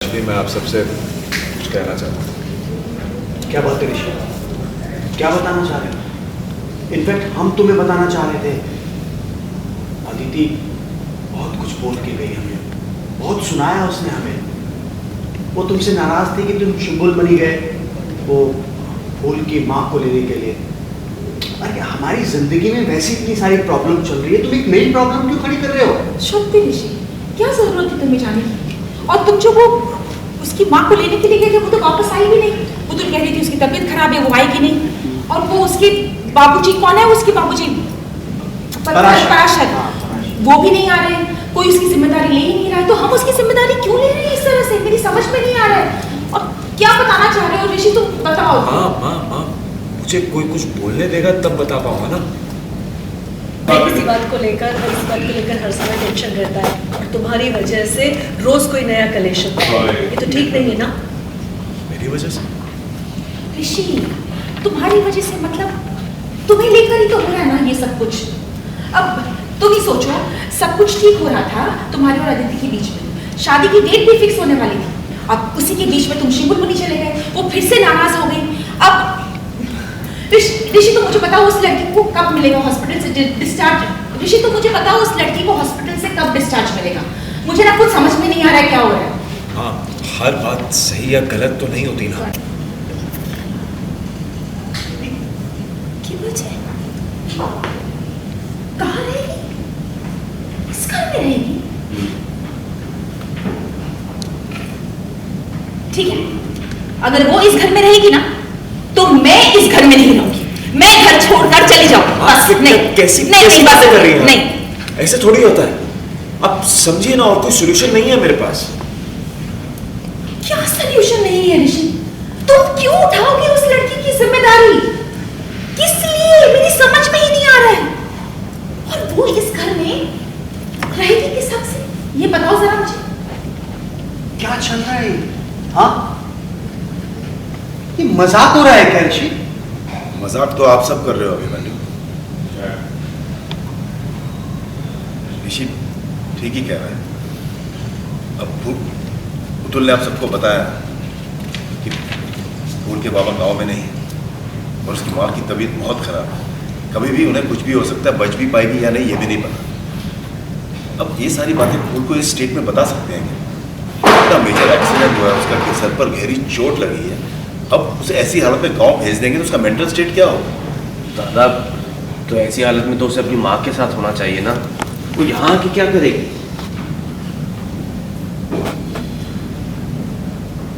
Actually मैं आप सबसे कुछ कहना चाहता हूँ। क्या बात है ऋषि, क्या बताना चाह रहे हो? इनफैक्ट हम तुम्हें बताना चाह रहे थे। अदिति बहुत कुछ बोल के गई हमें, बहुत सुनाया उसने हमें। वो तुमसे नाराज थी कि तुम शुभुल बनी गए वो फूल की माँ को लेने के लिए। अरे हमारी जिंदगी में वैसी इतनी सारी प्रॉब्लम चल रही है, तुम एक नई प्रॉब्लम क्यों खड़ी कर रहे हो? शुभ ऋषि, क्या जरूरत थी तुम्हें जाने की? और तुम जो वो उसकी माँ को लेने के लिए गए थे, वो तो वापस आई भी नहीं। वो तो कह रही थी उसकी तबीयत खराब है, वो आएगी नहीं। और वो उसके बाबूजी, कौन है उसके बाबूजी? पराशर, वो भी नहीं आ रहे हैं। कोई उसकी जिम्मेदारी ले ही नहीं रहा है। तो हम उसकी जिम्मेदारी क्यों ले रहे हैं इस तरह से? मेरी समझ में नहीं आ रहा है। और क्या बताना चाह रहे हो ऋषि, तुम बताओ। माँ मुझे कोई कुछ बोलने देगा तब बता पाऊंगा ना। इसी बात को लेकर और इस बात को लेकर हर समय टेंशन रहता है और तुम्हारी वजह से रोज कोई नया कलेक्शन है। ये तो ठीक नहीं है ना। मेरी वजह से? ऋषि, तुम्हारी वजह से मतलब तुम्हें लेकर ही तो हो रहा है ना ये सब कुछ। अब तुम ही सोचो, सब कुछ ठीक हो रहा था तुम्हारे और अदिति के बीच में। शादी की डेट भी फिक्स होने वाली थी। अब उसी के बीच में तुम शिवपुरी चले गए, वो फिर से नाराज हो गई। अब ऋषि तो मुझे बताओ, उस लड़की को कब मिलेगा हॉस्पिटल से डिस्चार्ज? ऋषि तो मुझे बताओ, उस लड़की को हॉस्पिटल से कब डिस्चार्ज मिलेगा? मुझे ना कुछ समझ में नहीं आ रहा है क्या हो रहा है। हाँ, हर बात सही या गलत तो नहीं होती ना। कहाँ रहेगी? इस घर में रहेगी? ठीक है, अगर वो इस घर में रहेगी ना, तो मैं इस घर में नहीं रहूंगी। मैं घर छोड़कर चली जाऊंगी बस। नहीं, कैसी नहीं बातें कर रही हैं? नहीं, ऐसे थोड़ी होता है। अब समझिए ना, और कोई सॉल्यूशन नहीं है मेरे पास। क्या सॉल्यूशन नहीं है ऋषि? तुम क्यों उठाओगे उस लड़की की जिम्मेदारी? किस लिए? मेरी समझ में ही नहीं आ रहा है। और वो इस घर में रहेगी किस हक से? ये बताओ जरा मुझे। क्या चल रहा है? हाँ, ये मजाक हो रहा है क्या ऋषि? मजाक तो आप सब कर रहे हो अभिमन्यु। ऋषि ठीक ही कह रहा है। अब पुतुल ने आप सबको बताया कि फूल के बाबा गांव में नहीं और उसकी माँ की तबीयत बहुत खराब है। कभी भी उन्हें कुछ भी हो सकता है, बच भी पाएगी या नहीं ये भी नहीं पता। अब ये सारी बातें फूल को इस स्टेट में बता सकते हैं कि इतना मेजर एक्सीडेंट हुआ है उसका कि सर पर गहरी चोट लगी है। अब उसे ऐसी हालत में गांव भेज देंगे तो उसका मेंटल स्टेट क्या होगा? दादा, तो ऐसी हालत में तो उसे अपनी माँ के साथ होना चाहिए ना। वो यहाँ आके क्या करेगी?